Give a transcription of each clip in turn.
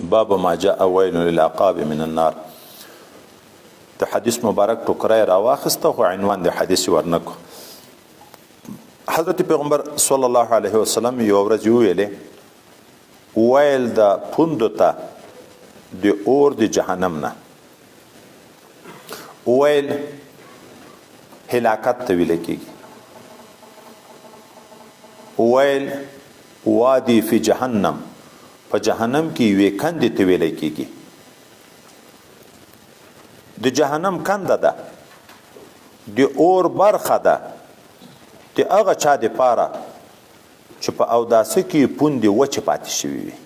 باب ما جاء ويل للعقاب من النار. د حدیث مبارک ټوکرای راواخسته خو عنوان د حدیث ورنکو. حضرت پیغمبر صلی الله علیه وسلم یو ورځ ویلې ویل د پوندو ته د اور د جهنم نه، ویل هلاکت ته ویل کیږي، ویل وادي فی جهنم په جهنم کې یوې کندې ته ویل کیږي. د جهنم کنده ده، د اور برخه ده د هغه چا د پاره چې په اوداسه کې پوندې وچې پاتې شوي وي.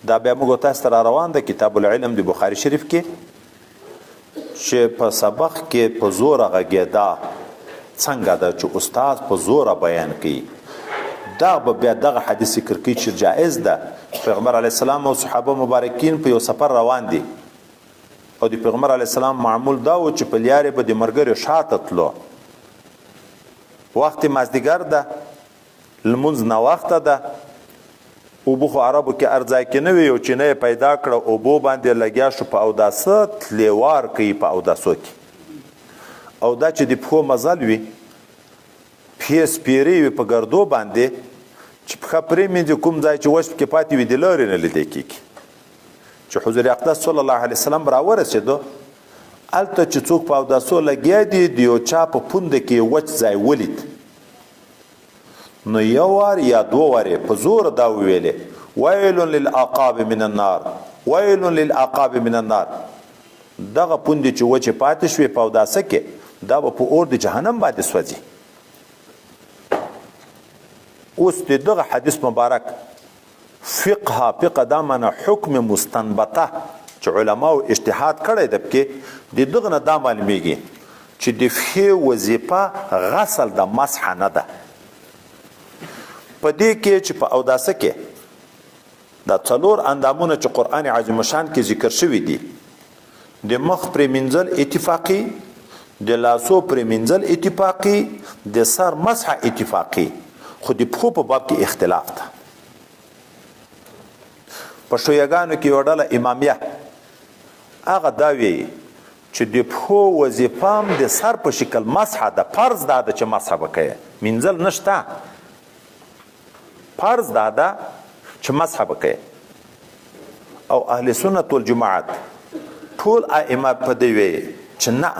دا بیا موږ تاسو ته روان ده کتاب العلم د بخاري شریف کې چې په سبق کې په زوره غږېدا څنګه ده چې استاد په زوره بیان کوي. دا به بیا دغه حدیث ذکر کوي چې جائز ده. پیغمبر علیه السلام او صحابه مبارکین په یو سفر روان دي او د پیغمبر علیه السلام معمول دا و چې په لیارې به د ملګرو شاته تلو. وخت مازدیګر ده، لمونځ ناوخته ده، اوبه خو عربو کې هر ځای کې نه وي، یو چینه یې پیدا کړه اوبو باندې لګیا شو په اوداسه تلېوار کوي په اوداسو کې. او دا چې د پښو مزل وي پښې سپیرې وي په ګردو باندې چې پښه پرېمینځي کوم ځای چې وشف کې پاتې وي د لارې نه لیدی کېږي. چې حضور اقدس صلی الله علیه وسلم راورسېدو هلته چې څوک په اوداسو لګیا دي د یو چا په پونده کې وچ ځای ولید، نو یو وار یا دوه وارې په زور دا وویلې ویل للعقاب من النار، ویل للعقاب من النار. دغه پوندې چې وچې پاتې شوې په اوداسه کې دا به په اور د جهنم باندې سوځي. اوس د دغه حدیث مبارک فقه دا معنی حکم مستنبطه چې علماو اجتهاد کړی ده پکې د دغه نه دا معلومیږي چې د پښې وظیفه غسل د مسح نه ده. په دې کې چې په اوداسه کې دا څلور اندامونه چې قرآن عظیم شان کې ذکر شوي دي، د مخ پرېمینځل اتفاقي، د لاسو پرېمینځل اتفاقي، د سر مسح اتفاقي، خو د پښو په باب کې اختلاف ده. په شیعاګانو کې یوه ډله امامیه هغه دا وایي چې د پښو وظیفه هم د سر په شکل مسح ده. فرض دا ده چې مسح به کوې، مینځل نشته، فرض دا ده چې مسح به کوې. او اهل سنت والجماعت ټول ائمه په دې وایي چې نه،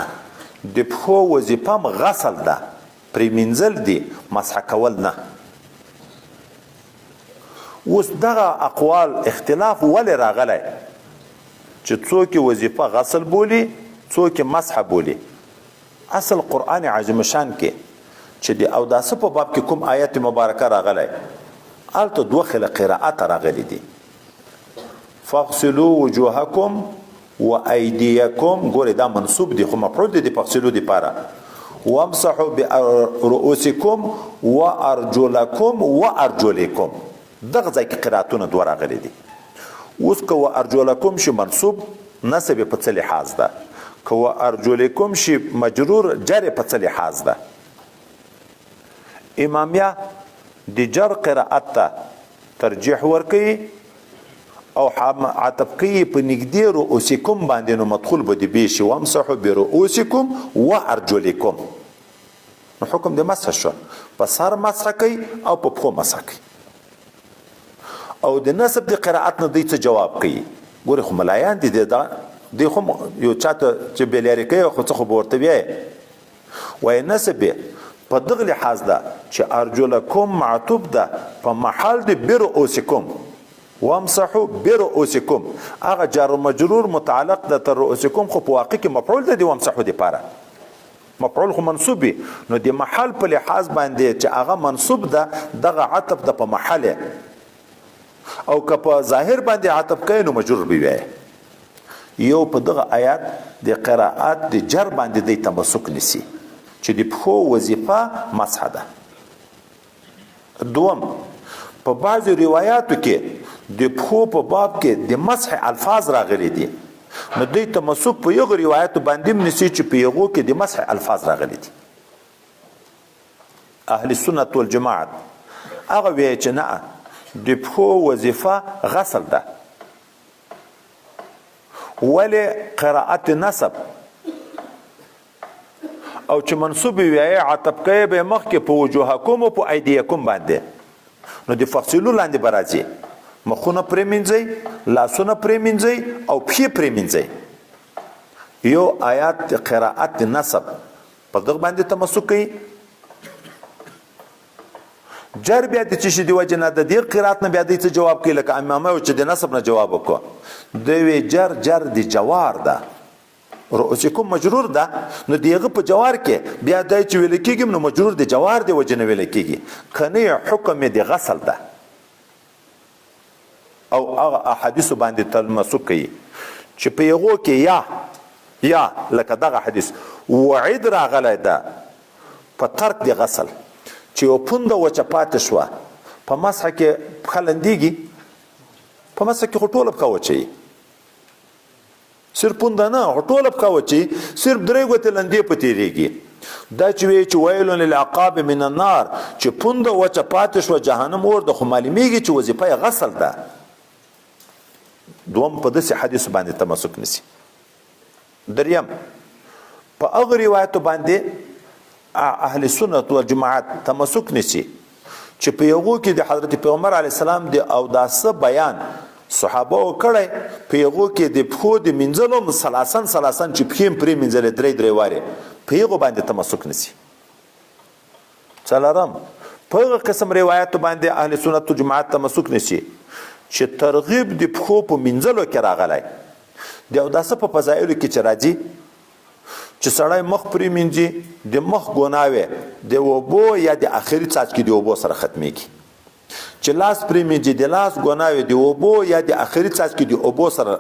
د پښو وظیفه هم غسل ده، پرېمینځل دي، مسح کول نه. اوس دغه اقوال اختلاف ولې راغلی چې څوک وظیفه غسل بولي، څوک مسح بولي. اصل قرآن عظیم شان کې چې د اوداسه په باب کې کوم آیت مبارکه راغلی هلته دوه خله قرائت راغلی دي. فاغسلوا وجوهکم و ایدیکم، ګورې دا منصوب دي خو مفعول دي د فاغسلو دپاره، وامسحوا برؤوسکم و ارجلکم و ارجلکم. دغه ځای کې قراتونه دوه راغلي دي. اوس که و ارجلکم شي منصوب نصب په څه لحاظ ده، که و ارجلکم شي مجرور جر په څه لحاظ ده. امامیه د جر قرائت ته ترجیح ورکوي او عطف کوي په نږدې رؤوسکم باندې، نو مدخول به د بی شي وامسحوا برؤوسکم و ارجلکم. نو حکم د مسح شو، په سر مسح کوي او په پښو مسح کوي. او د نسب د قرائت نه دوی څه جواب کوي؟ ګورې خو ملایان دي، دی خو یو چاته چې بېلارې کوي خو څه خو به ورته ویایې. وایي نسب په دغه لحاظ ده چې ارجلکم معطوف ده په محل د برؤوسکم، وامسحوا برؤوسکم. هغه جار مجرور متعلق ده تر رؤوسکم، خو په واقع کې مفعول ده د وامسحوا دپاره، مفعول خو منصوب وي. نو د محل په لحاظ باندې چې هغه منصوب ده دغه عطف ده په محل، او که په ظاهر باندې عطف کوي نو مجرور به وي. یو په دغه آیات د قرائت د جر باندې دی تمسک نیسي چې د پښو وظیفه مسح ده. دوم، په بعضو روایاتو کې د پښو په باب کې د مسح الفاظ راغلي دي، نو دوی تمسک په یغو روایاتو باندې نیسي چې په یغو کې د مسح الفاظ راغلي دي. اهل سنت والجماعت هغه وایي چې نه، د پښو وظیفه غسل ده. ولې قرائت نسب او چې منصوب وي عطف کوي به مخکې په وجوهکم او په ایدیکم باندې، نو د فصلو لاندې به راځي مخونه پرې مینځئ، لاسونه پرې مینځئ او پښې پرې مینځئ. یو آیات قرائت نسب په دغه باندې تمسک کوي. جر بیا د چی دی وجه نه د دې قرات نه بیا د څه جواب کوي لکه امامه او چې د نسب نه جواب وکړه د وی جر د جوار ده رؤسکم مجرور ده، نو دیغه په جوار کې بیا د چې ویل کېږي نو مجرور د جوار دی وجه نه ویل کېږي. کنه حکم د غسل ده او هغه احادیث باندې تمسک کوي چې په یغو کې یا لکه دغه حدیث وعید راغلی ده په ترک د غسل چې یو پونده وچه پاتې شوه په مسحه کې پښه لندېږي، په مسحه کې خو ټوله پښه وچوي، صرف پونده نه خو ټوله پښه وچوي، صرف درې ګوتې لندې په تېرېږي. دا چې وایي چې ویل للعقاب من النار چې پونده وچه پاتې شوه جهنم اور ده، خو معلومیږي چې وظیفه یې غسل ده. دوم په داسې حدیث باندې تمسک نیسي. دریم په هغه روایتو باندې اهل سنت والجماعت تمسک نشي چې په یوغو کې د حضرت پیغمبر علی السلام د اوداسه بیان صحابه وکړي، په یوغو کې د پخو د منځلو سلاسن چې پخیم پرې منځل درې واره په یوغو باندې تمسک نشي. څلورم په هغه قسم روایت باندې اهل سنت والجماعت تمسک نشي چې ترغیب د پخو په منځلو کې راغلی د اوداسه په فضایلو کې چې راځي چې سړی مخ پرې مینځي د مخ ګناوې د اوبو یا د اخري څاڅکي د اوبو سره ختمېږي، چې لاس پرې مینځي د لاس ګناوې د اوبو یا د اخري څاڅکي د اوبو سره،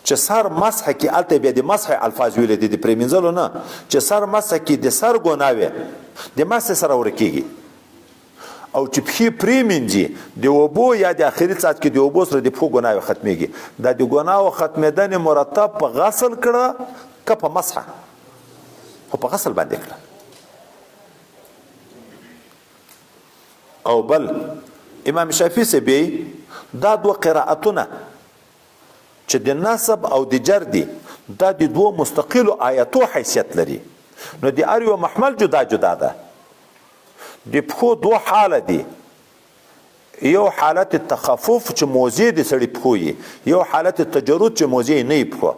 چې سر مسح کې الته بیا د مسح الفاظ ویل دي د پرې مینځلو نه، چې سر مسح کې د سر ګناوې د مسح سره ورکېږي، او چې پښې پرې مینځي د اوبو یا د اخري څاڅکي د اوبو سره د پښو ګناوې ختمېږي. دا د ګناو ختمېدنې مرتب په غسل کړه که په مسحه، خو په غسل باندې کړه. او بل امام شافعي سبي دا دوه قرائتونه چې د نسب او د جر دي دا د دوه مستقلو آیاتو حیثیت لري، نو د هر یو محمل جدا ده. د پښو دوه حاله دي، یو حالت تخفف چې موضع د سړي پښو یي، یو حالت تجرد چې موضع نه یي پښو.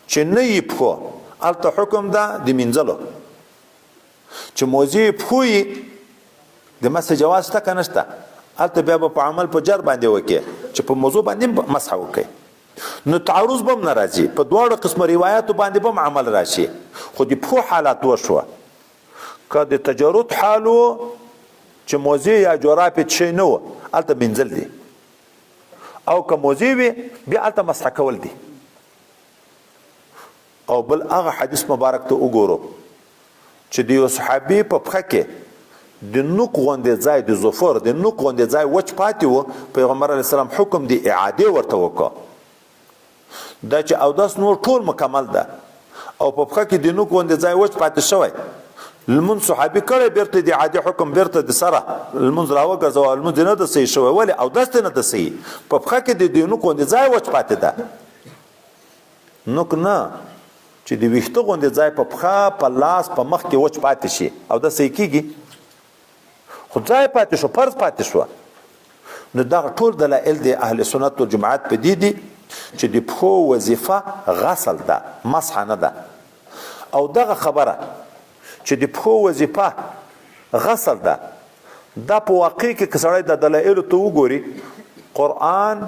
چې نه یي پښو هلته حکم ده د مینځلو، چې موضع پښو یي د مسح جواز شته که نشته، هلته بیا به په عمل په جر باندې وکړي چې په موضوع باندې مسح وکړي. نو تعرض به هم نه راځي، په دواړو قسمه روایاتو باندې به هم عمل راشي. خو د پښو حالات وشوه که د تجرد حال و چې موضع یا جراب یې شی نه و هلته مینځل دي، او که موضع وي بیا هلته مسح کول دي. او بل هغه حدیث مبارک ته وګورو چې د یو صحابي په پښه کې د نوک غوندې ځای د ظفر د نوک غوندې ځای وچ پاتې و، پیغمبر علیه السلام حکم د اعادې ورته وکړه. دا چې اودس نور ټول مکمل ده او په پښه کې د نوک غوندې ځای وچ پاتې شوی، لمونځ صحابي کړی بیرته د اعادې حکم بیرته د سره لمونځ راوګرځوه، لمونځ نه ده صحیح شوی. ولې اودس نه ده صحیح، په پښه کې د نوک غوندې ځای وچ پاتې ده، نوک نه چې د ویښته غوندې ځای په پښه په لاس په مخ کې وچ پاتې شي او دا صحیح کېږي، خو ځای پاتې شو فرض پاتې شو. نو دغه ټول دلایل د اهل سنت والجماعت په دې دي چې د پښو وظیفه غسل ده، مسح نه ده. او دغه خبره چې د پښو وظیفه غسل ده دا په واقع کې که سړی د دلایلو ته وګوري، قرآن،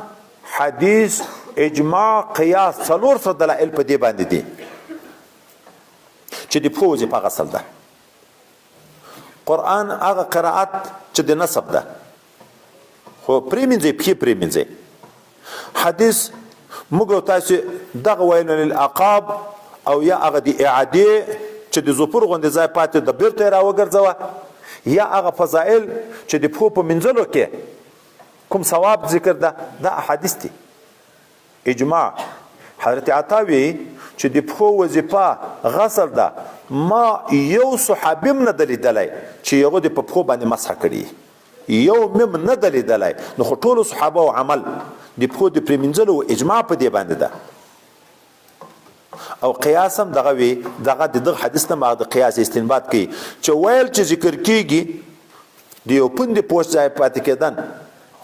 حدیث، اجماع، قیاس، څلور سره دلایل په دې باندې دي چې د پښو وظیفه غسل ده. قرآن هغه قرائت چې د نسب ده، خو پرېمینځئ پښې پرېمینځئ. حدیث موږ او تاسو دغه ویل للعقاب او یا هغه د اعادې چې د ظفر غوندې ځای پاتې د بیرته یې راوګرځوه، یا هغه فضایل چې د پښو په مینځلو کې کوم ثواب ذکر ده، دا احادیث دي. اجماع حضرت عطا وی چې د پښو وظیفه غسل ده، ما یو صحابي هم نه دی لیدلی چې هغه د په پښو باندې مسح کړي. یو مم نه د لیدلی نو خو ټولو صحابه او عمل د پښو د پرېمینځلو اجماع په دې باندې ده او قیاس هم دغه وي دغه د حدیث نه د قیاس استنباط کوي چې ویل چې ذکر کیږي د یو پوندې پوست ځای پاتې کېدن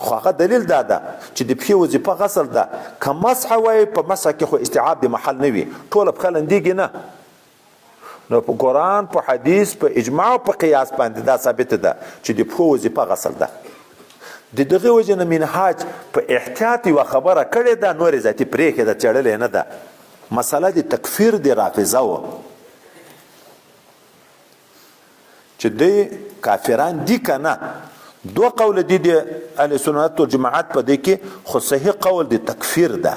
خو هغه دلیل دا ده چې د پښې وظیفه غسل ده که مسح وایي په مسح کې خو استیعاب د محل نه وي ټوله پښه لندېږي نه نو په قرآن په حدیث په اجماع او په قیاس باندې دا ثابته ده چې د پښو وظیفه غسل ده د دغه وجه نه منهاج په احتیاط یوه خبره کړې ده نورې ذاتي پرېښې ده څېړلې نه ده مسله د تکفیر د رافضه وه چې دوی کافران دي که نه دو قول دي د اهل سنت والجماعت په دې کې خو صحیح قول د تکفیر ده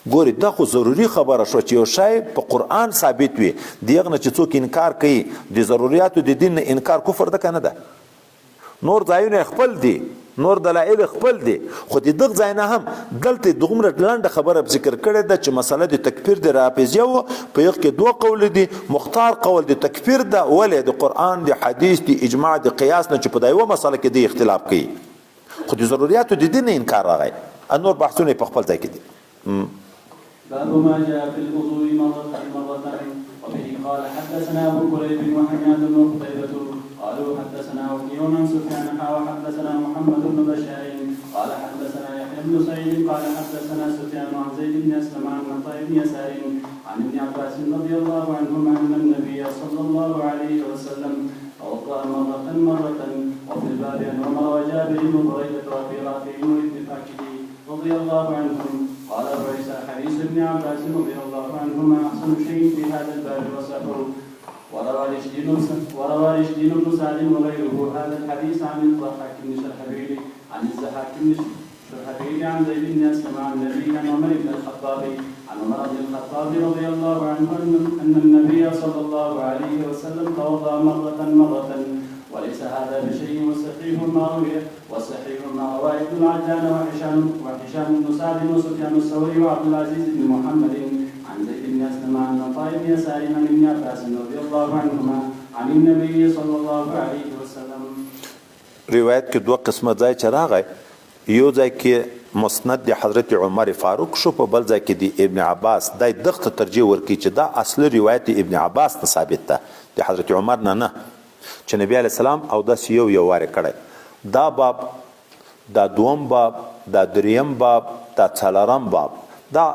ګوري دا خو ضروري خبره شو چې یو شی په قرآن ثابت وي دغه نه چې څوک انکار کوي د ضروریاتو د دین نه انکار کفر ده که نه ده نور ځایونه خپل دي نور دلایل خپل دي خو د دغه ځای نه هم دلته دومره لنډه خبره ذکر کړې ده چې مسله د تکفیر د رافضیه وه په یغ کې دوه قول دي مختار قول د تکفیر ده ولې د قرآن د حدیث د اجماع د قیاس نه چې په دا یوه مسله کې دی اختلاف کوي خو د ضروریاتو د دین نه انکار راغی نور بحثونه په خپل ځای کې دي باب ما جاء في الوضوء مرة وبه قال حدثنا ابو كريب وحماد بن قتيبة قالوا حدثنا وكيع عن سفيان وحدثنا محمد بن بشار قال حدثنا يحيى بن سعيد قال حدثنا سفيان عن زيد بن اسلم عن عطاء بن يسار عن ابن عباس رضي الله عنهما ان النبي صلى الله عليه وسلم توضا مرة وفي الباب عن عمر وجابر بن بريدة وفي رافع وابن فاكهه رضي الله عنهم قال ابو عيسى حديث ابن عباس رضي الله عنهما احسن شيء في هذا الباب وسحر وروى رشدين بن سعد وغيره هذا الحديث عن الضحاك بن شرحبيل عن الزحاك بن شرحبيل عن زيد بن اسلم عن النبي عن عمر بن الخطاب عن عمر بن الخطاب رضي الله عنه ان النبي صلى الله عليه وسلم توضا مرة وليس هذا بشيء والصحيح ما رواه ابن العجلان وهشام بن سعد وسفيان الثوري وعبد العزيز بن محمد عن زيد بن اسلم عن عطاء بن يسار عن ابن عباس رضي الله عنهما عن النبي صلى الله عليه وسلم. روایت کې دوه قسمه ځای چې راغی یو ځای کې مسند د حضرت عمر فاروق شو په بل ځای کې د ابن عباس دای دغه ترجیح ورکړي چې دا اصلي روایت ابن عباس نه ثابت ده د حضرت عمر نه چې نبی علیه السلام او داسې یو وارې کړی دا باب دا دوم باب دا دریم باب دا څلورم باب دا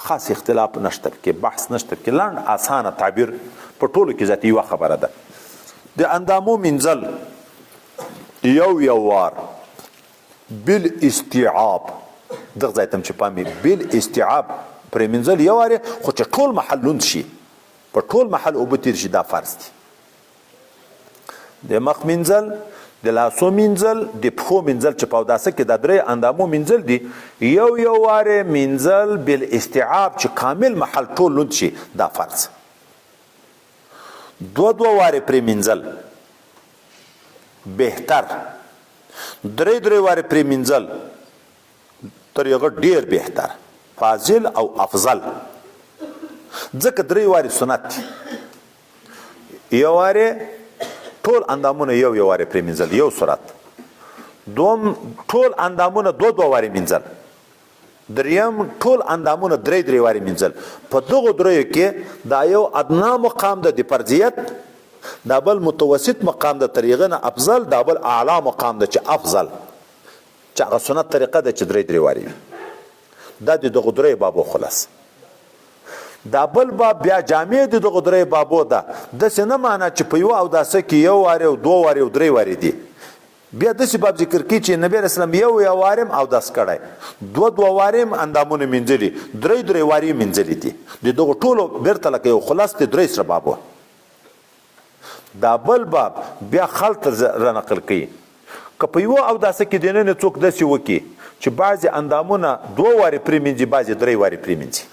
خاص اختلاف نشته کې بحث نشته کې لاند اسانه تعبیر په ټولو کې ذاتي یوه خبره ده د اندامو منزل یو وار بالاستيعاب دغه ځای ته چې پامي بالاستيعاب پرې منزل یو وارې خو چې ټول محل لوند شي په ټول محل اوبه تیر شي دا فرض دي د مخ منزل د لاسو منزل د پښو منزل چې په اوداسه کې د درې اندامو منزل دي یو وارې منزل بالاستيعاب چې کامل محل ټول لوند شي دا فرض دو وارې پرې منزل بهتر درې وارې پرې منزل تر یو ډیر بهتر فاضل او افضل ځکه درې وارې سنت دي یو وارې ټول اندامونه یو وارې پرې منزل یو صورت دوم ټول اندامونه دو وارې منزل دریم ټول اندامونه درې وارې منزل په دغو دریو کې دا یو ادنا مقام ده د فرضیت دا بل متوسط مقام ده تر هغه نه افضل دا بل اعلی مقام ده چې افضل چې هغه سنت طریقه ده چې درې وارې دا د دغو دریو بابو خلاص دا بل باب بیا جامع د دغه درې بابو ده داسې نه معنا چې په یو اوداسه کې یو وارې او دوه وارې او درې وارې دي بیا داسې باب ذکر کوي چې نبی رسول الله یو وارې هم اوداس کړی دوه وارې هم اندامونه منځلي درې وارې منځلي دي د دغه ټولو بیرته لکه یو خلاص د درې سره بابو دا بل باب بیا خلط را نقل کوي که په یو اوداسه کې دننه څوک داسې وکړي چې بعضې اندامونه دوه وارې پرې منځي بعضې درې وارې پرې منځي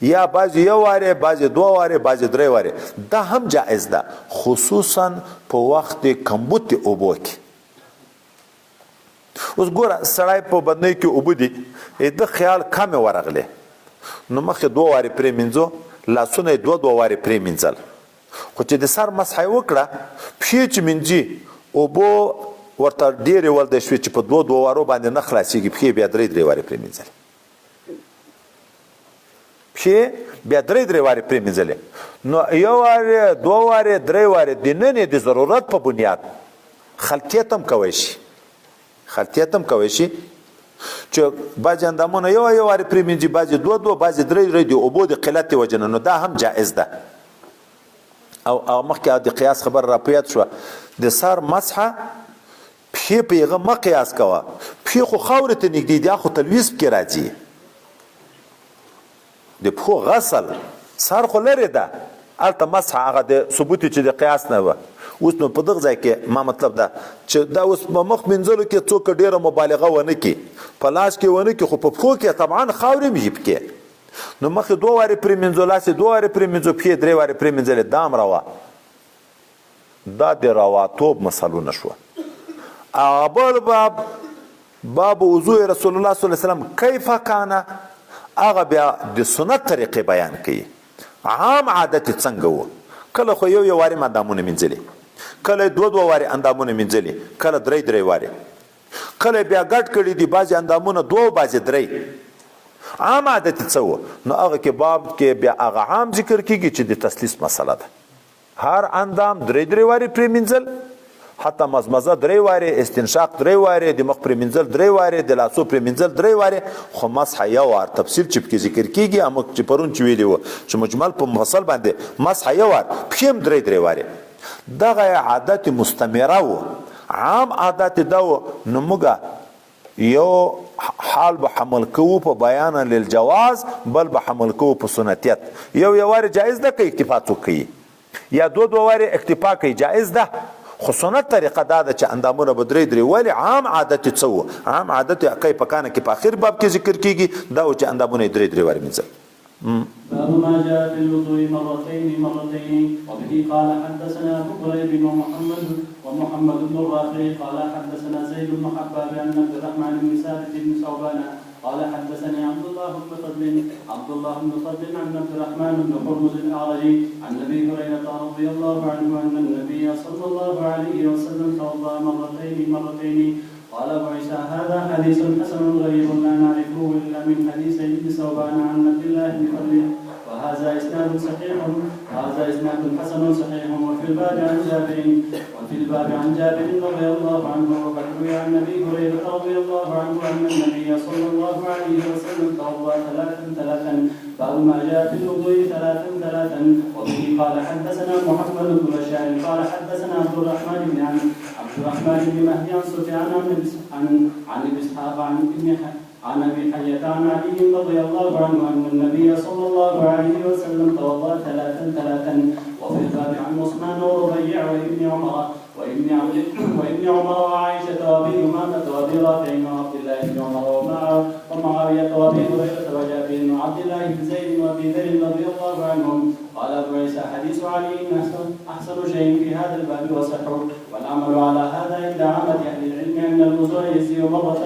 یا بعضی یو واره بعضی دو واره بعضی درې واره دا هم جائز ده خصوصا په وخت کمبود اوبو کې اوس ګوره سړی په بدنۍ کې اوبه دي د خیال کم ورغلی نو مخکې دوه وارې پرې مینځو لاسونه یې دوه وارې پرې مینځل خو چې د سر مسح یې وکړه پښې چې مینځي اوبو ورته ډېرې ولده شوې چې په دوه وارو باندې نه خلاصېږي پښې بیا درې وارې پرې مینځلې پښې بیا درې وارې پرې مینځلې نو یو وارې دوه وارې درې وارې د نن د ضرورت په بنیاد خلطیت هم کوی شي چې بعضې اندامونه یو وارې پرې مینځي بعضې دوه بعضې درې د اوبو د قلت د وجې نه نو دا هم جایز ده او مخکې د قیاس خبر را پیاد شوه د سر مسحه پښې په هغه مه قیاس کوه پښې خو خاورې ته نږدې دي خو تلویز پکې راځي د پښو غسل سر خو لرې ده هلته مسحه هغه د ثبوت چې د قیاس نه وه اوس نو په دغه ځای کې ما مطلب ده چې دا اوس په مخ مینځلو کې څوک ډېره مبالغه ونه کړي په لاس کې ونه کړي خو په پښو کې طبعا خاورې مې پکې نو مخکې دوه وارې پرې مینځو لاسې دوه وارې پرې مینځو پښې درې وارې پرې مینځلې دا هم روا دا د رواتوب مسلونه شوه بل باب وضوء رسول الله صلی الله علیه وسلم کیف کان هغه بیا د سنت طریقې بیان کوي عام عادت څنګه و کله خو یو وارې اندامونه مینځلې کله دوه وارې اندامونه مینځلې کله درې وارې کله بیا ګډ کړي دي بعضې اندامونه دوه بعضې درې عام عادت څه و نو هغه کې باب کې بیا هغه عام ذکر کیږي چې د تسلیس مسله ده هر اندام درې وارې پرې مینځل حتی مزمزه درې وارې استنشاق درې وارې د مخ پرې مینځل درې وارې د لاسو پرې مینځل درې وارې خو مسح یو وار تفصیل چې پکې ذکر کیږي موږ چې پرون چې ویلي وو چې مجمل په مفصل باندې مسح یو وار پښې هم درې وارې دغه عادت مستمره و عام عادت دا و نو موږ یو حال به حمل کوو په بیان للجواز بل به حمل کوو په سنتیت یو وارې جایز ده که اکتفا څوک کوي یا دوه وارې اکتفا کوي جایز ده خو سنت طریقه دا ده چې اندامونه به درې ولې عام عادت څه و عام عادت کیف کان کې په آخر باب کې ذکر کیږي دا و چې اندامونه درې وارې مینځل باب ما جاء في الوضوء مرتين وبه قال حدثنا ابو كريب ومحمد بن الرافع قال حدثنا زيد بن حباب عن عبد الرحمن بن ثابت بن ثوبان قال حدثني عبد الله بن فضل عن عبد الرحمن بن حرمز الاعرجي عن ابي هريره رضي الله عنه ان النبي صلى الله عليه وسلم توضا مرتين قال ابو عيسى هذا حديث حسن غريب لا نعرفه الا من حديث ابن ثوبان عن عبد الله بن فضل وهذا اسناد حسن صحيح وفي الباب عن جابر رضي الله عنه وقد روي عن ابي هريره رضي الله عنه ان النبي صلى الله عليه وسلم توضا ثلاثا باب ما جاء في الوضوء ثلاثا وبه قال حدثنا محمد بن بشار قال حدثنا عبد الرحمن بن مهدي عن سفيان عن ابي اسحاق عن ابي حية عن علي رضي الله عنه ان النبي صلى الله عليه وسلم توضا ثلاثا وفي الباب عن عثمان وربيع وابن عمر وعائشة وابي امامة وابي رافع وعبد الله بن عمر ومعاوية وابي هريرة وجابر وعبد الله بن زيد وابي ذر رضي الله عنهم قال ابو عيسى حديث علي احسن شيء في هذا الباب وصح والعمل على هذا عند عامة اهل العلم ان الوضوء يسير مرة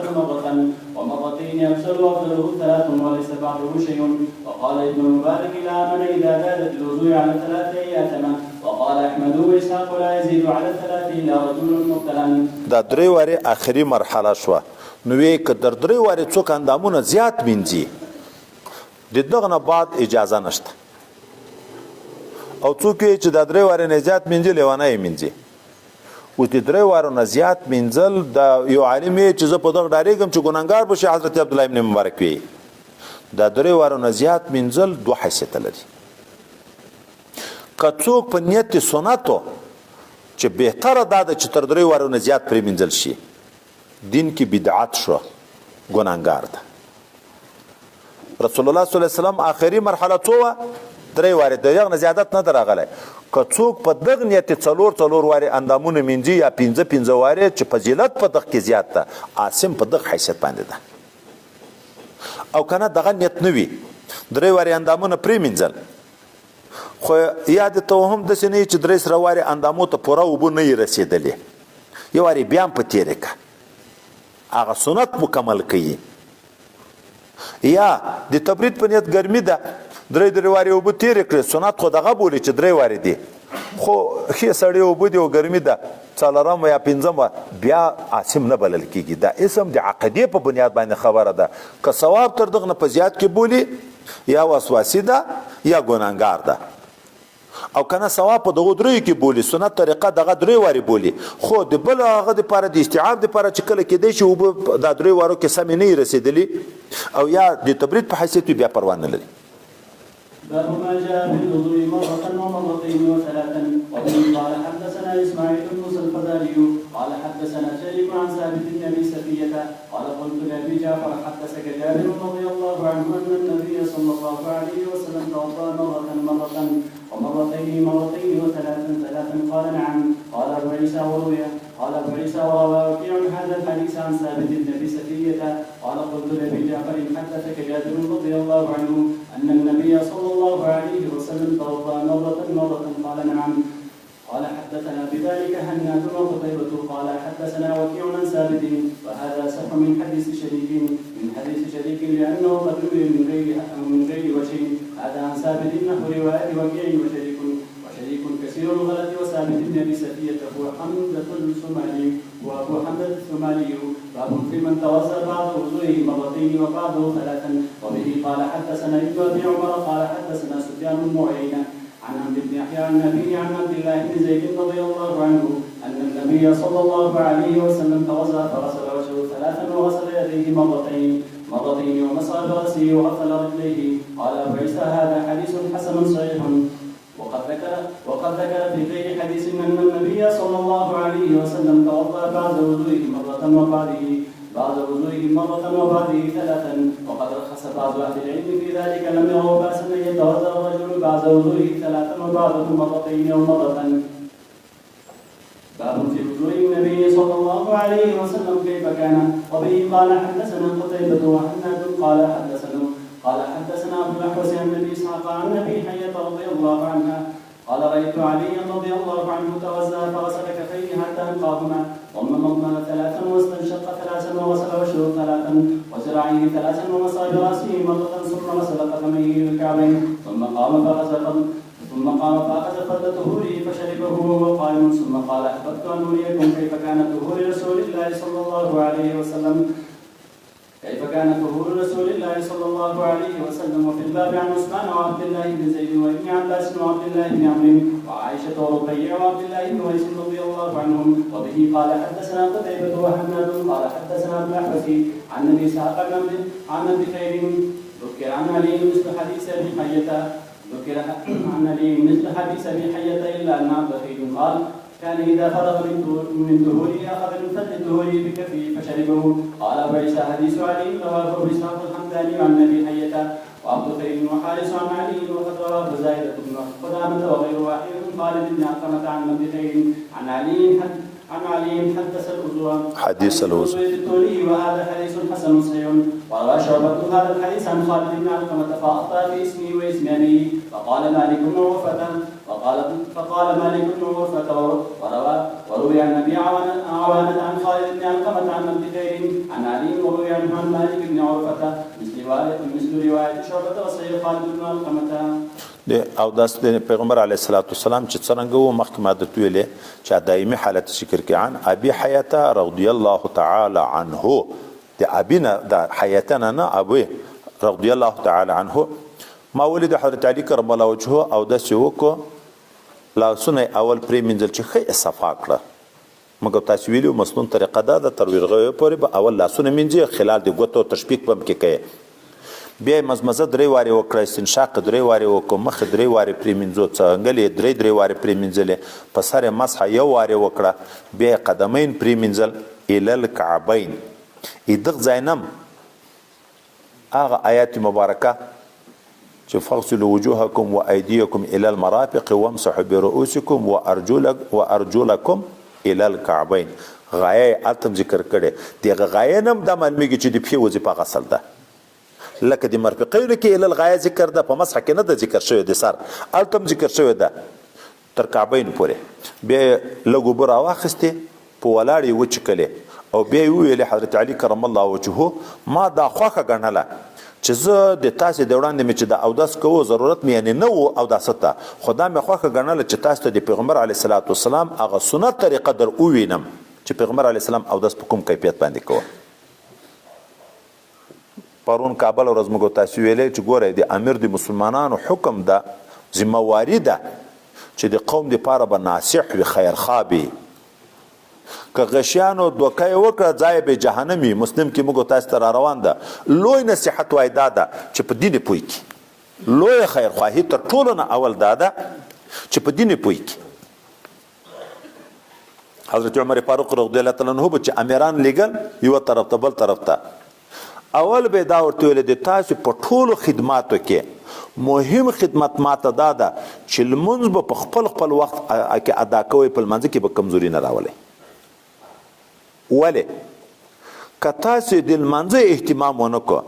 ومرتين أفضله ثلاث وليس بعده شيء وقال ابن المبارك لا من إذا زادت الوضوء على 3 يأتم وقال أحمد وإسحاق لا يزيد على 3 إلا رجل مبتلا دا درې وارې آخري مرحله شوه نو وی که در درې وارې څوک اندامونه زیات مینځي د دغه نه بعد اجازه نشته او څوک چې دا درې وارې نه زیات مینځي لیوانه یې مینځي اوس د درې وارو نه زیات مینځل د یو عالم چې زه په دغه ډارېږم چې ګناهګار به شي حضرت عبدالله ابن مبارک وی دا درې وارو نه زیات مینځل دوه حیثیته لري که څوک په نیت سنتو چې بهتره دا ده چې تر درې وارو نه زیات پرې مینځل شي دین کې بدعت شو ګناهګار ده رسول الله صلی الله علیه وسلم آخري مرحله څه وه درې وارې د هغه نه زیادت نه ده راغلی که څوک په دغه نیت څلور وارې اندامونه مینځي یا پنځه وارې چې فضیلت په دغه کې زیات ده عاصم په دغه حیثیت باندې ده او که نه دغه نیت نه وي درې وارې اندامونه پرې مینځل خو یا د توهم داسې نه وي چې درې سره وارې اندامو ته پوره اوبه نه یې رسېدلې یو وارې بیا هم په تېرې که هغه سنت مکمل کوي یا د تبرید په نیت ګرمي ده درې وارې اوبه تېرې کړې سنت خو دغه بولي چې درې وارې دي خو خې سړی اوبه دي او ګرمي ده څلورم یا پنځم بیا عاصم نه بلل کېږي. دا اسم د عقیدې په بنیاد باندې خبره ده. که ثواب تر دغه نه په زیات کې بولي یا وسواسي ده یا ګناهګار ده، او کنه ثواب په دغه درې کې بولی، سنت طریقه دغه درې واری بولی، خو د بل هغه د لپاره د استيعاب د لپاره چې کله کېدی شي او د درې وارو کې سم نه رسیدلی او یا د تبرید په حیثیت بیا پروا نه لري. باب ما جاء في الوضوء مرة ومرتين وثلاثا. وبه قال حدثنا اسماعيل بن موسى الفزاري قال حدثنا شريك عن ثابت بن ابي سفية قال قلت لابي جعفر حدثك جابر رضي الله عنه ان النبي صلى الله عليه وسلم توضا مرة ومرتين وثلاثا قال نعم. قال ابو عيسى وروى وكيع هذا الحديث عن ثابت بن ابي سفية قال قلت لابي جعفر حدثك جابر رضي الله عنه ان النبي صلى الله عليه وسلم توضا مرة قال نعم. قال حدثنا بذلك هناد وقتيبة قال حدثنا وكيع عن ثابت وهذا صح من حديث شريك لأنه قد روي من غير وجه. هذا عن ثابت نحو رواية وكيع وشريك كثير الغلط. وثابت بن أبي سفية هو حمزة الثمالي وأبو حمزة الثمالي. باب في من توضأ بعض وضوئه مرتين وبعضه ثلاثا. وبه قال حدثنا ابن أبي عمر قال حدثنا سفيان بن عيينة عن عبد بن يحيى عن النبي عن عبد الله بن زيد رضي الله عنه أن النبي صلى الله عليه وسلم توضأ فغسل وجهه ثلاثا وغسل يديه مرتين ومسح برأسه وغسل رجليه. قال أبو عيسى هذا حديث حسن صحيح. وقد ذكر في غير حديث أن النبي صلى الله عليه وسلم توضأ بعد وضوئه مرة وبعده ثلاثا. وقد رخص بعض أهل العلم في ذلك، لم يروا بأسا أن يتوضأ الرجل بعد وضوئه ثلاثا وبعده مرتين أو مرة. باب في وضوء النبي صلى الله عليه وسلم كيف كان. وبه قال حدثنا قتيبة وحناد قال حدثنا ابو الاحوص عن ابي اسحاق عن ابي حية رضي الله عنها قال رأيت عليا رضي الله عنه توضأ فغسل كفيه حتى انقاهما ثم مضمض ثلاثا واستنشق ثلاثا وغسل وجهه ثلاثا وذراعيه ثلاثا ومسح برأسه مرة ثم غسل قدميه للكعبين ثم قام فأخذ فضل طهوره فشربه وهو قائم ثم قال أحببت أن أريكم كيف كان طهور رسول الله صلى الله عليه وسلم. وفي الباب عن عثمان وعبد الله بن زيد وابن عباس وعبد الله بن عمرو وعائشة ورقيع وعبد الله بن ويس رضي الله عنهم. وبه قال حدثنا قتيبة وحناد قال حدثنا ابو الاحوص عن ابي اسحاق عن ابي خير ذكر عن علي مثل حديث ابي حية الا ان عبد خير قال كان إذا فرغ من طهوره أخذ من فضل طهوره بكفه فشربه. قال أبو عيسى حديث علي رواه أبو إسحاق الحمداني عن أبي حية وعبد خير وحارس عن علي وقد رواه زائدة بن قدامة وغير واحد من خالد بن علقمة عن أبي خير عن علي حديث الوضوء بالطول وهذا حديث حسن صحيح. وروى شعبة هذا الحديث عن خالد بن علقمة فأخطأ في اسمه واسم أبيه فقال مالك بن عرفة وروي عن أبي عوانة عن خالد بن علقمة عن أبي خير عن علي وروي عن مالك بن عرفة مثل رواية شعبة وصحيح خالد بن علقمة. او داس د پیغمبر علیه الصلاۃ والسلام چې څنګه و مخکې ماده ویلې چې دایمي حالت ذکر کې عن ابي حیاته رضی الله تعالی عنه د ابینا د حیاتنا نه ابي رضی الله تعالی عنه ما ولید حضرت علی کرم الله وجهه او داس وکړو لا سنه اول پرې منځل چې خې صفا کړه مګو تاسو ویلو مسنون طریقه ده د ترویغه پورې به اول لا سنه منځي خلال د ګوتو تشبیک بم کې کوي بیا مزمزه درې واره وکړه استنشاق درې واره وکړه مخ درې واره پرې منځو څنګه درې واره پرې منځل په سر مسح یو واره وکړه بیا قدمین پرې منځل ال الكعبین ادغ زینم هغه آیات مبارکه چې فاغسلوا وجوهکم وايديکم الى المرافق وامسحوا برؤوسکم وارجلکم الى الكعبین غایه اتم ذکر کړي دغه غایه نم د معلومیږي چې د پیو وظیفه غسل ده لکه د مرفقینو کې ال الغایه ذکر ده په مسح کې نه د ذکر شوی د سر التم ذکر شوی ده تر کعبین پورې بیا لګو بر واخسته په ولاړی وچکلې او بیا ویل حضرت علی کرم الله وجهه ما دا خوخه غنله چې زه د تاسې د وړاندې مې چې د اودس کوو ضرورت مې یعنې نه و اوداسه ته، خو دا مې خوښه ګڼله چې تاسو ته د پیغمبر علیه صلات وسلام هغه سنت طریقه در ووینم چې پیغمبر علیه السلام اودس په کوم کیفیت باندې کوه. پرون کابل ورځ موږ تاسو ویلې چې ګوره د امیر د مسلمانانو حکم ده، ذمهواري ده چې د قوم دپاره به ناصح وي، خیرخواه وي. که غشیانو دوکه یې وکړه ځای به جهنم وي. مسلم کې موږ تاسو ته را روان ده. لوی نصیحت وای دا ده چې په دین پوه کړي. لوی خیرخواهي تر ټولو نه اول دا ده چې په دین پوه کړي. حضرت عمر فاروق رضی الله تعالی عنہ به چې امیران لېږل یوه طرف ته بل طرف ته، اول به دا ورته ویل د تاسو په ټولو خدماتو کې مهم خدمت ماته دا ده چې لمونځ به په خپل وخت کې ادا کوئ، په لمانځه کې به کمزوري نه راولئ. ولې که تاسو د لمانځه اهتمام ونه کړو،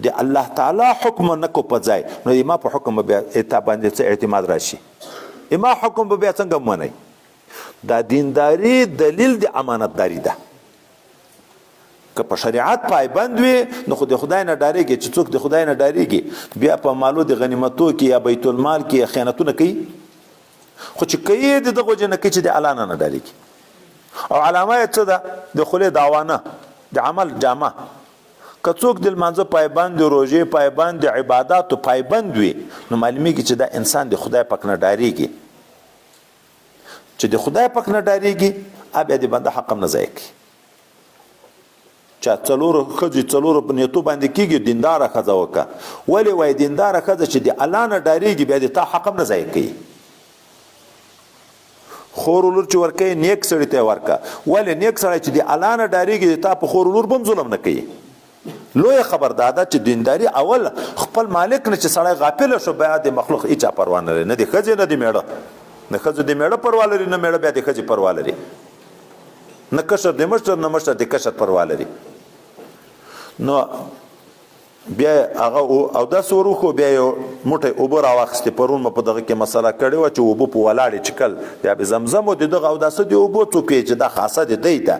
د الله تعالی حکم نه کو په ځای، نو ما په حکم به تا باندې څه اعتماد راشي؟ ما حکم به بیا څنګه ومنئ؟ دا دینداری دلیل د امانتداري ده. که په شریعت پایبند وي نو خو د خدای نه ډارېږي. چې څوک د خدای نه ډارېږي بیا په مالو د غنیمتو کې یا بیت المال کې خیانتونه کوي، خو چې کوي د دغه وجې نه کوي چې د الله نه ډارېږي. او علامه یې څه ده؟ د خولې دعوا نه، د عمل جامه. که څوک د لمانځه پایبند، د روژې پایبند، د عباداتو پایبند وي، نو معلومیږي چې دا انسان د خدای پاک نه ډارېږي. چې د خدای پاک نه ډارېږي بیا د بنده حق هم نه ضایع کوي. چا څلورو ښځې څلورو په نیتو باندې کېږي، دینداره ښځه وکړه. ولې وایي دینداره ښځه چې د الله نه ډارېږي بیا د تا حق هم نه ضایع کوي. خور ولور چې ورکوي نیک سړي ته یې ورکړه. ولې نیک سړی چې د الله نه ډارېږي د تا په خور ولور به هم ظلم نه کوي. لویه خبر دا ده چې دینداري اول خپل مالک نه چې سړی غافله شو بیا د مخلوق هېچا پروا نه لري، نه د ښځې نه د میړه. نه ښځو د میړه پروا لري، نه میړه بیا د ښځې پروا لري، نه کشر د مشر، نه مشر د کشر پروا لري. نو بیا هغه اودس وروخو، بیا یو موټی اوبه راواخیستې. پرون مې په دغه کې مسله کړې وه چې اوبه په ولاړې چکل، بیا به زمزم و د دغه اوداسه د اوبو څوک یې چې دا خاصه د دی ده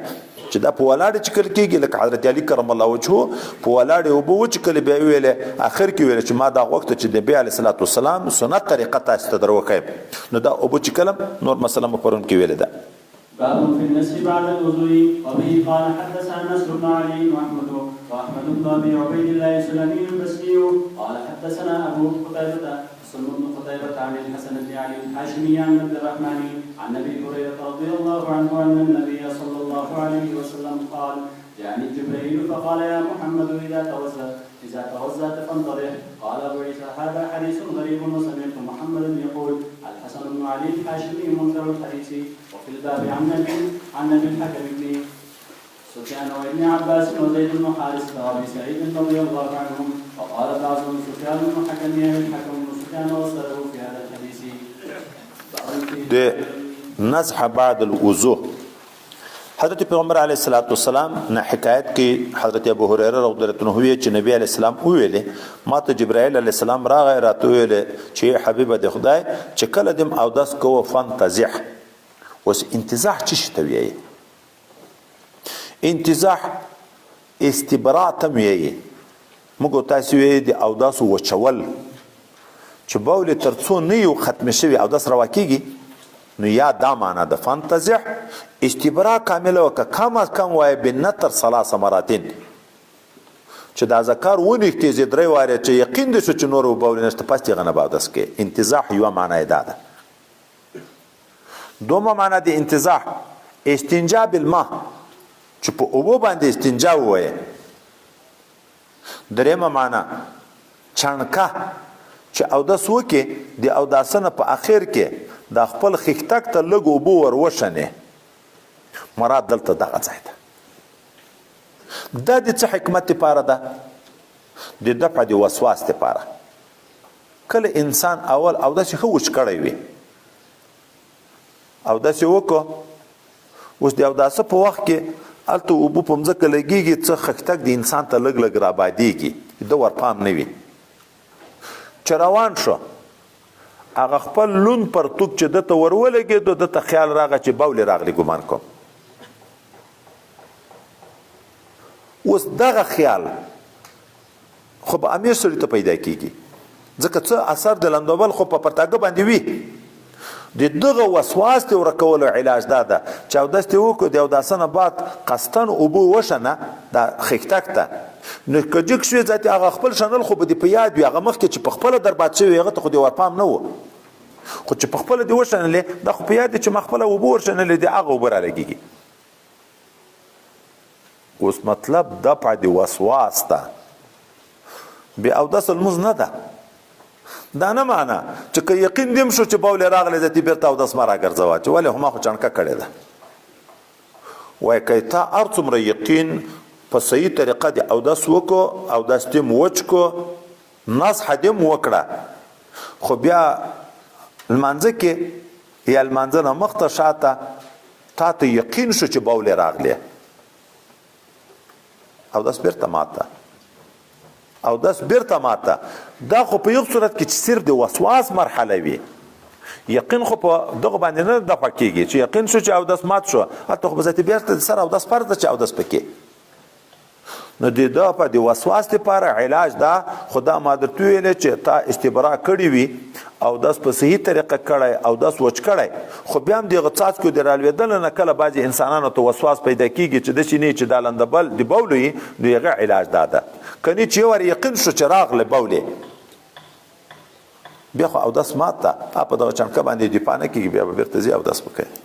چې دا په ولاړې چکل کېږي. لکه حضرت علي کرم الله وجهه په ولاړې اوبه وچکلې، بیا ویلې اخر کې ویلې چې ما دا غوښته چې د نبي علیه صلات وسلام سنت طریقه تاسو ته در وښیم. نو دا اوبه چکلم نور مسله مې پرون کې ویلې ده. باب في النسخ بعد الوضوء. وبه قال حدثنا نصر بن علي واحمد بن ابي عبيد الله السلمي البصري قال حدثنا ابو قتيبة سلم بن قتيبة عن الحسن بن علي الحاشمي عن عبد الرحمن عن ابي هريرة رضي الله عنه ان النبي صلى الله عليه وسلم قال: جاءني جبريل فقال: يا محمد اذا توضأت فانطلق. قال ابو عيسى: هذا حديث غريب وسمعت محمدا يقول. الحسن بن علي الحاشمي منكر الحديث. وفي الباب عن ابي الحكم بن سفيان وابن عباس وزيد بن حارث وابي سعيد رضي الله عنهم. وقال بعضهم: سفيان بن حكم يعني الحكم بن سفيان وصله في هذا الحديث. د نزح بعد الوضوء حضرت پیغمبر علیه الصلاۃ والسلام نه حکایت کې حضرت ابو هريره رضی الله عنه وی چې نبی علیه السلام ویلې ما ته جبرائیل علیه السلام راغی راته ویلې چې حبیب د خدای چې کله دم اودس کوو فانتزح. وس انتزاح څه شي ته وایي؟ انتزاح استبراء ته وایي. موږ تاسو وی د اودس وچول چې بول ترڅو نه یو ختم شوی اودس روا کیږي، نو یا دا معنا ده فانتزح استبراء کامله وک کم از کم وای بنتر 3 مراتين چې دا ذکر ونی کې درې واره چې یقین دي چې نور وبول نشته پاتې غنه باودس کې. انتزاح یو معنا ده. دومره معنا د انتزاح استنجا بالماء چې په اوبو باندې استنجا وایي. درېمه معنا چانکا چې اودس وکي د اوداسنه په اخر کې د خپل خښتک ته لګ اوبو ور وشنه. مراد دلته دغه ځای ده. دا د څه حکمت لپاره ده؟ د دفع د وسواس لپاره. کله انسان اول اودس خو وچ کړی وي، اودس وکړو، اوس د اوداسه په وخت کې الته اوبو په مځکه لګیږي، څه خښتک د انسان ته لګ لګ را بادیږي، د ورپام نه وي. چې روان شو هغه خپل لون پر توک چې دته ورولګېدو، دته خیال راغی چې بول راغلی ګمان کوم. اوس دغه خیال خو په امیر سړي ته پیدا کیږي ځکه څه اثر د لندوبل خو په پرتاګه باندې وي د دغه وسواس ته ورکولو علاج دا ده چې اودس ته وکړو د اوداسه نه بعد قصدن اوبه وشنه دا خښتک ته نو که جګ شوې ذاتي هغه خپل شنل خو به دې په یاد وي هغه مخکې چې په خپله در باد شوي هغه ته خو دې ورپام نه و خو چې په خپله دې وشنلې دا خو په یاد دی چې ما خپله اوبه ورشنلې دې هغه اوبه رالګېږي اوس مطلب دفع د وسواس ته بې اودس لمونځ نه ده دا نه معنا چې که یقین دیم شو چې بول راغلی زه دې بیرته اودس مه راګرځوه چې ولې خو ما خو چڼکه کړې ده وایي که تا هر څومره یقین په صحیح طریقه د اودس وکړو اودس دې م وچ کړو نصحه دې م وکړه خو بیا لمانځه کې یا لمانځه نه مخته شاته تا ته یقین شو چې بول راغلی اودس بیرته ماته اودس بیرته ماته دا خو په یو صورت کې چې صرف د وسواس مرحله وي یقین خو په دغه باندې نه دفع کېږي چې یقین شو چې اودس مات شو حتی خو به ذاتي بیرته د سر اودس فرض ده چې اودس پکې نو د ده په د وسواس لپاره علاج دا خو دا ما درته ویلې چې تا استبرا کړې وي اودس په صحیح طریقه کړی اودس وچ کړی خو بیا هم دغه څاڅکو د رالوېدلو نه کله بعضې انسانانو ته وسواس پیدا کېږي چې داسې نه چې دا لندبل د بولو وي نو هغه علاج دا ده کنی چې یو وار یقین شو چې راغله بولې بیا خو اودس مات ته په دغه چڼکه باندې دفاع نه کېږي بیا به بېرته ځي اودس وکړي